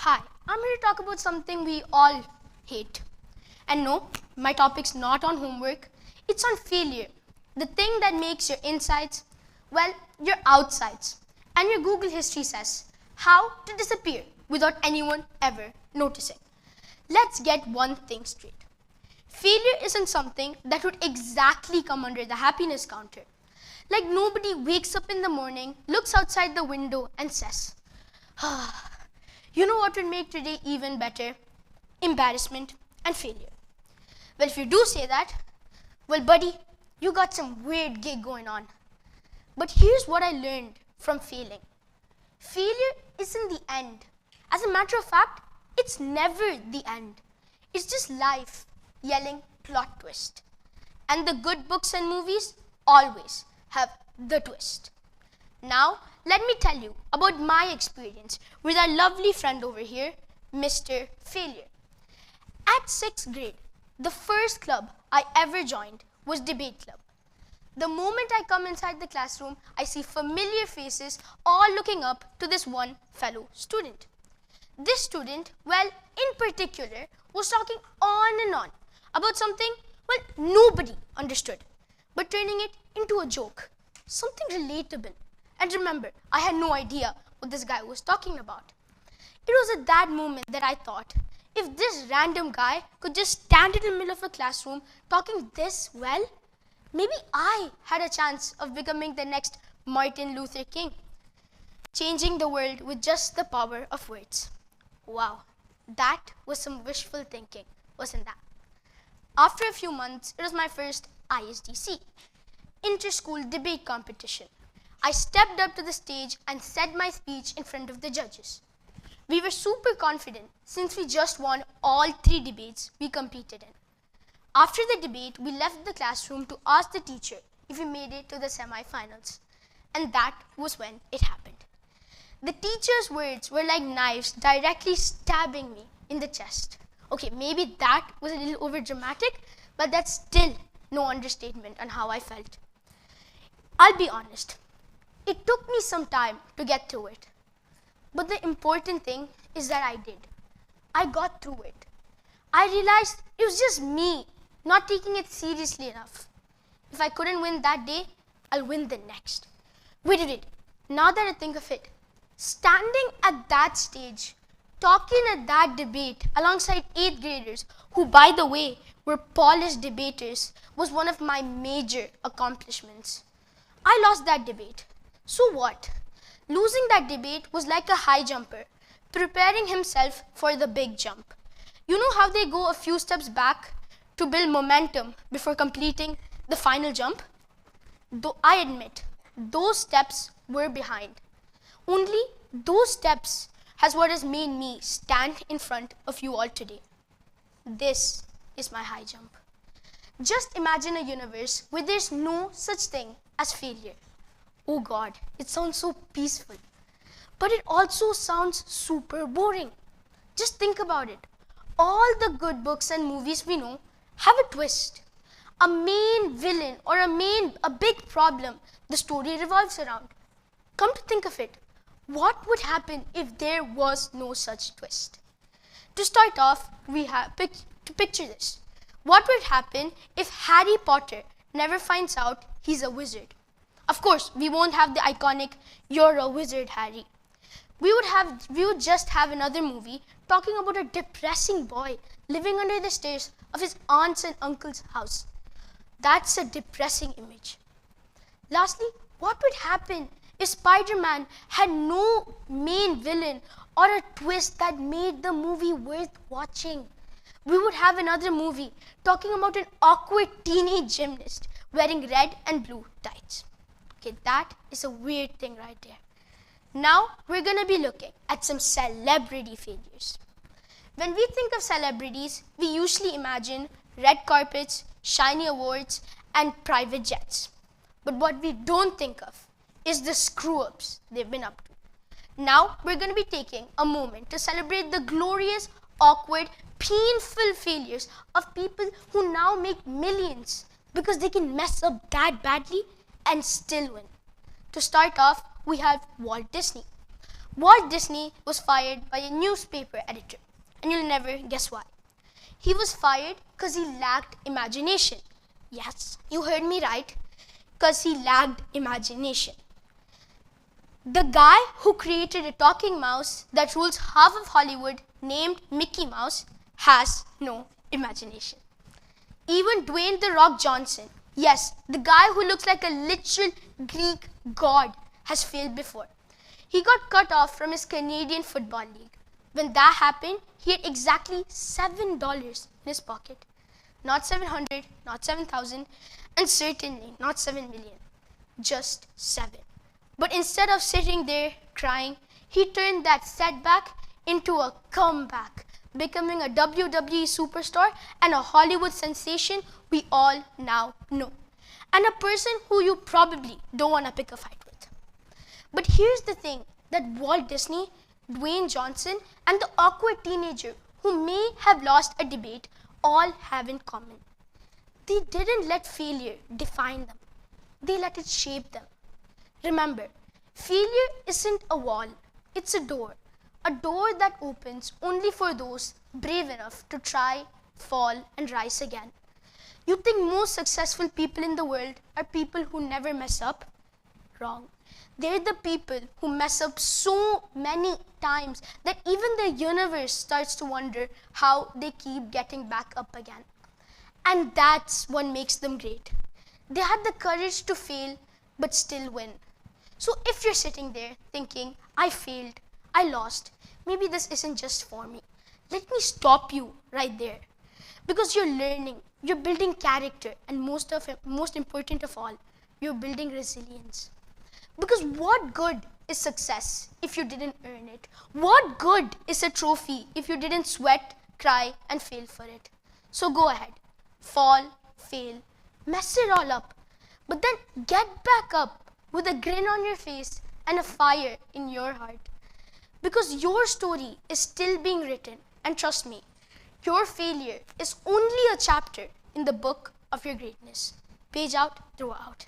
Hi, I'm here to talk about something we all hate. And no, my topic's not on homework, it's on failure. The thing that makes your insides, well, your outsides. And your Google history says how to disappear without anyone ever noticing. Let's get one thing straight. Failure isn't something that would exactly come under the happiness counter. Like nobody wakes up in the morning, looks outside the window and says, you know what would make today even better? Embarrassment and failure. Well, if you do say that, well, buddy, you got some weird gig going on. But here's what I learned from failing. Failure isn't the end. As a matter of fact, it's never the end. It's just life yelling plot twist. And the good books and movies always have the twist. Now, let me tell you about my experience with our lovely friend over here, Mr. Failure. At 6th grade, the first club I ever joined was debate club. The moment I come inside the classroom, I see familiar faces all looking up to this one fellow student. This student, well, in particular, was talking on and on about something, well, nobody understood, but turning it into a joke, something relatable. And remember, I had no idea what this guy was talking about. It was at that moment that I thought, if this random guy could just stand in the middle of a classroom talking this well, maybe I had a chance of becoming the next Martin Luther King, changing the world with just the power of words. Wow, that was some wishful thinking, wasn't that? After a few months, it was my first ISDC, inter-school debate competition. I stepped up to the stage and said my speech in front of the judges. We were super confident since we just won all 3 debates we competed in. After the debate, we left the classroom to ask the teacher if we made it to the semi-finals. And that was when it happened. The teacher's words were like knives directly stabbing me in the chest. Okay, maybe that was a little overdramatic, but that's still no understatement on how I felt. I'll be honest. It took me some time to get through it. But the important thing is that I did. I got through it. I realized it was just me not taking it seriously enough. If I couldn't win that day, I'll win the next. Wait. Now that I think of it, standing at that stage, talking at that debate alongside 8th graders who, by the way, were polished debaters was one of my major accomplishments. I lost that debate. So what? Losing that debate was like a high jumper preparing himself for the big jump. You know how they go a few steps back to build momentum before completing the final jump? Though I admit, those steps were behind. Only those steps has what has made me stand in front of you all today. This is my high jump. Just imagine a universe where there's no such thing as failure. Oh God, it sounds so peaceful. But it also sounds super boring. Just think about it. All the good books and movies we know have a twist. A main villain or a big problem the story revolves around. Come to think of it, what would happen if there was no such twist? To start off, we have to picture this. What would happen if Harry Potter never finds out he's a wizard? Of course, we won't have the iconic, "You're a wizard, Harry." We would just have another movie talking about a depressing boy living under the stairs of his aunt's and uncle's house. That's a depressing image. Lastly, what would happen if Spider-Man had no main villain or a twist that made the movie worth watching? We would have another movie talking about an awkward teenage gymnast wearing red and blue tights. Okay, that is a weird thing right there. Now, we're going to be looking at some celebrity failures. When we think of celebrities, we usually imagine red carpets, shiny awards, and private jets. But what we don't think of is the screw-ups they've been up to. Now, we're going to be taking a moment to celebrate the glorious, awkward, painful failures of people who now make millions because they can mess up that badly and still win. To start off, we have Walt Disney. Walt Disney was fired by a newspaper editor, and you'll never guess why. He was fired because he lacked imagination. Yes, you heard me right, because he lacked imagination. The guy who created a talking mouse that rules half of Hollywood, named Mickey Mouse, has no imagination. Even Dwayne "The Rock" Johnson, yes, the guy who looks like a literal Greek god, has failed before. He got cut off from his Canadian Football League. When that happened, he had exactly $7 in his pocket. Not 700, not 7,000, and certainly not 7 million. Just 7. But instead of sitting there crying, he turned that setback into a comeback, becoming a WWE superstar and a Hollywood sensation we all now know. And a person who you probably don't want to pick a fight with. But here's the thing that Walt Disney, Dwayne Johnson, and the awkward teenager who may have lost a debate all have in common. They didn't let failure define them. They let it shape them. Remember, failure isn't a wall, it's a door that opens only for those brave enough to try, fall, and rise again. You think most successful people in the world are people who never mess up? Wrong. They're the people who mess up so many times that even the universe starts to wonder how they keep getting back up again. And that's what makes them great. They had the courage to fail but still win. So if you're sitting there thinking, I failed, I lost, maybe this isn't just for me, let me stop you right there. Because you're learning, you're building character, and most important of all, you're building resilience. Because what good is success if you didn't earn it? What good is a trophy if you didn't sweat, cry, and fail for it? So go ahead, fall, fail, mess it all up, but then get back up with a grin on your face and a fire in your heart. Because your story is still being written, and trust me, your failure is only a chapter in the book of your greatness. Page out, Dhruva out.